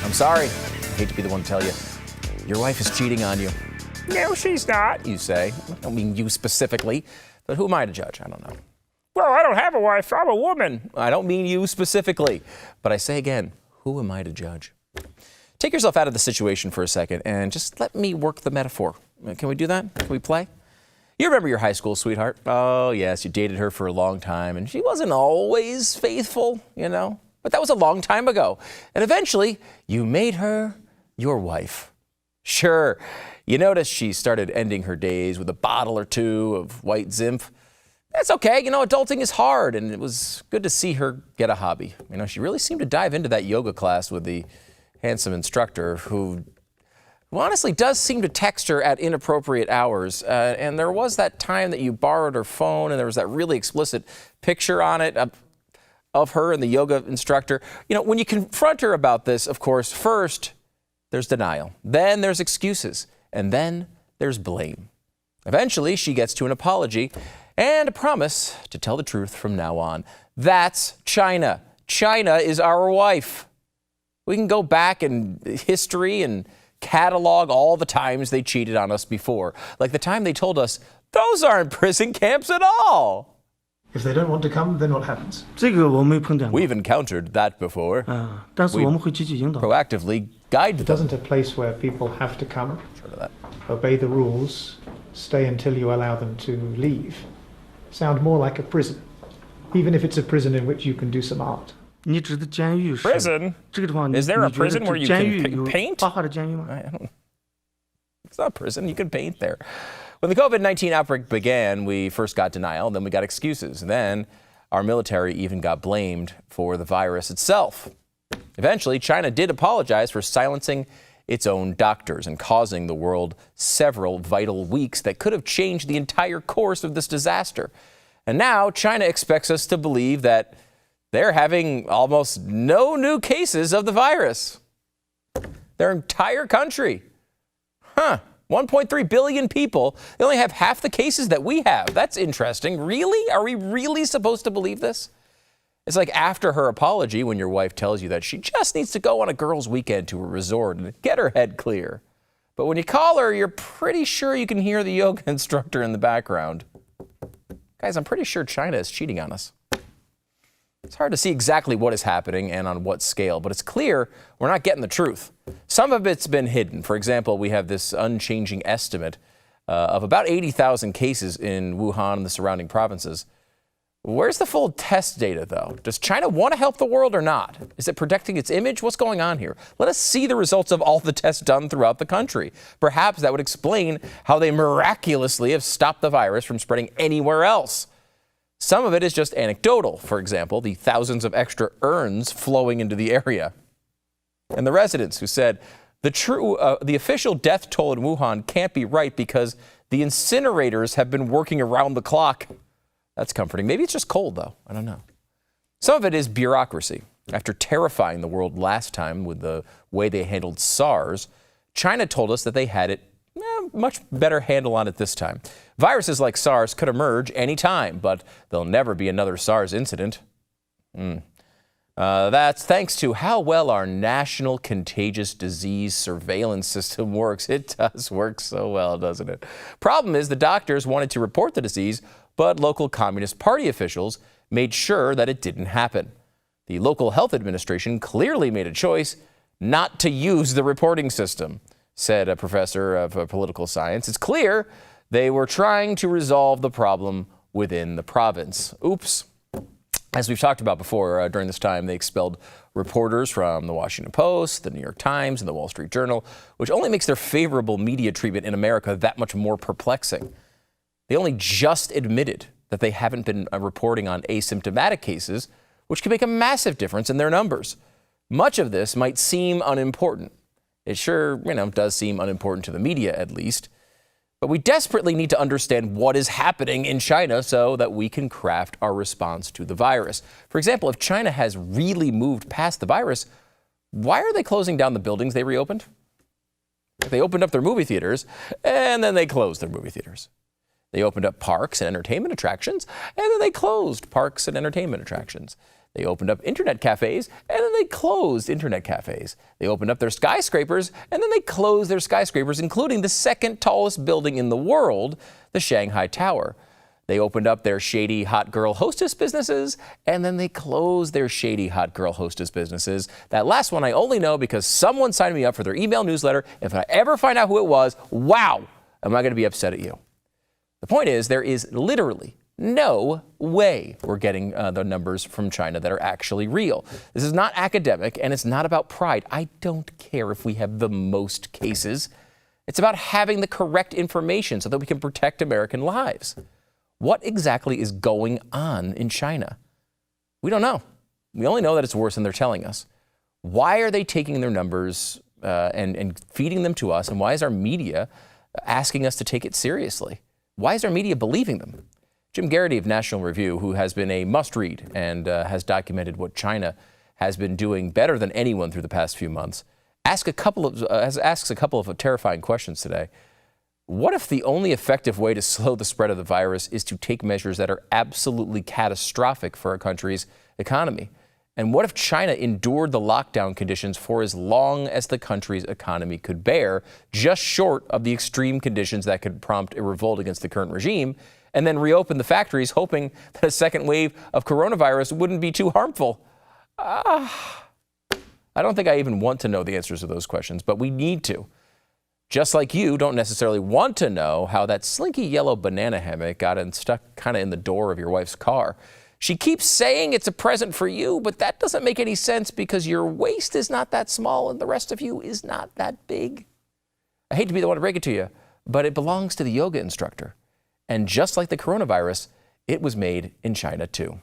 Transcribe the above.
I'm sorry. I hate to be the one to tell you. Your wife is cheating on you. No, she's not, you say. I don't mean you specifically, but who am I to judge? I don't know. Well, I don't have a wife. I'm a woman. I don't mean you specifically, but I say again, who am I to judge? Take yourself out of the situation for a second and just let me work the metaphor. Can we do that? Can we play? You remember your high school sweetheart? Oh, yes, you dated her for a long time, and she wasn't always faithful, you know? But that was a long time ago. And eventually, you made her your wife. Sure, you noticed she started ending her days with a bottle or two of white Zimph. That's okay, you know, adulting is hard, and it was good to see her get a hobby. You know, she really seemed to dive into that yoga class with the handsome instructor who honestly does seem to text her at inappropriate hours. And there was that time that you borrowed her phone, and there was that really explicit picture on it of her and the yoga instructor. You know, when you confront her about this, of course, first there's denial, then there's excuses, and then there's blame. Eventually, she gets to an apology and a promise to tell the truth from now on. That's China. China is our wife. We can go back in history and catalog all the times they cheated on us before. Like the time they told us, those aren't prison camps at all. If they don't want to come, then what happens? We've encountered that before. We proactively guide them. Doesn't a place where people have to come, obey the rules, stay until you allow them to leave, sound more like a prison, even if it's a prison in which you can do some art? Prison? Is there a prison where you can paint? It's not prison. You can paint there. When the COVID-19 outbreak began, we first got denial, then we got excuses. Then our military even got blamed for the virus itself. Eventually, China did apologize for silencing its own doctors and causing the world several vital weeks that could have changed the entire course of this disaster. And now China expects us to believe that they're having almost no new cases of the virus. Their entire country. 1.3 billion people. They only have half the cases that we have. That's interesting. Really? Are we really supposed to believe this? It's like after her apology when your wife tells you that she just needs to go on a girls' weekend to a resort and get her head clear. But when you call her, you're pretty sure you can hear the yoga instructor in the background. Guys, I'm pretty sure China is cheating on us. It's hard to see exactly what is happening and on what scale, but it's clear we're not getting the truth. Some of it's been hidden. For example, we have this unchanging estimate of about 80,000 cases in Wuhan and the surrounding provinces. Where's the full test data, though? Does China want to help the world or not? Is it protecting its image? What's going on here? Let us see the results of all the tests done throughout the country. Perhaps that would explain how they miraculously have stopped the virus from spreading anywhere else. Some of it is just anecdotal. For example, the thousands of extra urns flowing into the area. And the residents who said the official death toll in Wuhan can't be right because the incinerators have been working around the clock. That's comforting. Maybe it's just cold, though. I don't know. Some of it is bureaucracy. After terrifying the world last time with the way they handled SARS, China told us that they had it much better handle on it this time. Viruses like SARS could emerge anytime, but there'll never be another SARS incident. That's thanks to how well our national contagious disease surveillance system works. It does work so well, doesn't it? Problem is the doctors wanted to report the disease, but local Communist Party officials made sure that it didn't happen. The local health administration clearly made a choice not to use the reporting system, said a professor of political science. It's clear they were trying to resolve the problem within the province. Oops. As we've talked about before, during this time, they expelled reporters from the Washington Post, the New York Times, and the Wall Street Journal, which only makes their favorable media treatment in America that much more perplexing. They only just admitted that they haven't been reporting on asymptomatic cases, which can make a massive difference in their numbers. Much of this might seem unimportant. It sure, does seem unimportant to the media, at least. But we desperately need to understand what is happening in China so that we can craft our response to the virus. For example, if China has really moved past the virus, why are they closing down the buildings they reopened? They opened up their movie theaters, and then they closed their movie theaters. They opened up parks and entertainment attractions, and then they closed parks and entertainment attractions. They opened up internet cafes, and then they closed internet cafes. They opened up their skyscrapers, and then they closed their skyscrapers, including the second tallest building in the world, the Shanghai Tower. They opened up their shady hot girl hostess businesses, and then they closed their shady hot girl hostess businesses. That last one I only know because someone signed me up for their email newsletter. If I ever find out who it was, wow, am I going to be upset at you. The point is, there is literally no way we're getting the numbers from China that are actually real. This is not academic, and it's not about pride. I don't care if we have the most cases. It's about having the correct information so that we can protect American lives. What exactly is going on in China? We don't know. We only know that it's worse than they're telling us. Why are they taking their numbers and feeding them to us, and why is our media asking us to take it seriously? Why is our media believing them? Jim Garrity of National Review, who has been a must-read and has documented what China has been doing better than anyone through the past few months, asks a couple of terrifying questions today. What if the only effective way to slow the spread of the virus is to take measures that are absolutely catastrophic for a country's economy? And what if China endured the lockdown conditions for as long as the country's economy could bear, just short of the extreme conditions that could prompt a revolt against the current regime, and then reopen the factories, hoping that a second wave of coronavirus wouldn't be too harmful? I don't think I even want to know the answers to those questions, but we need to. Just like you don't necessarily want to know how that slinky yellow banana hammock got stuck kind of in the door of your wife's car. She keeps saying it's a present for you, but that doesn't make any sense because your waist is not that small and the rest of you is not that big. I hate to be the one to break it to you, but it belongs to the yoga instructor. And just like the coronavirus, it was made in China too.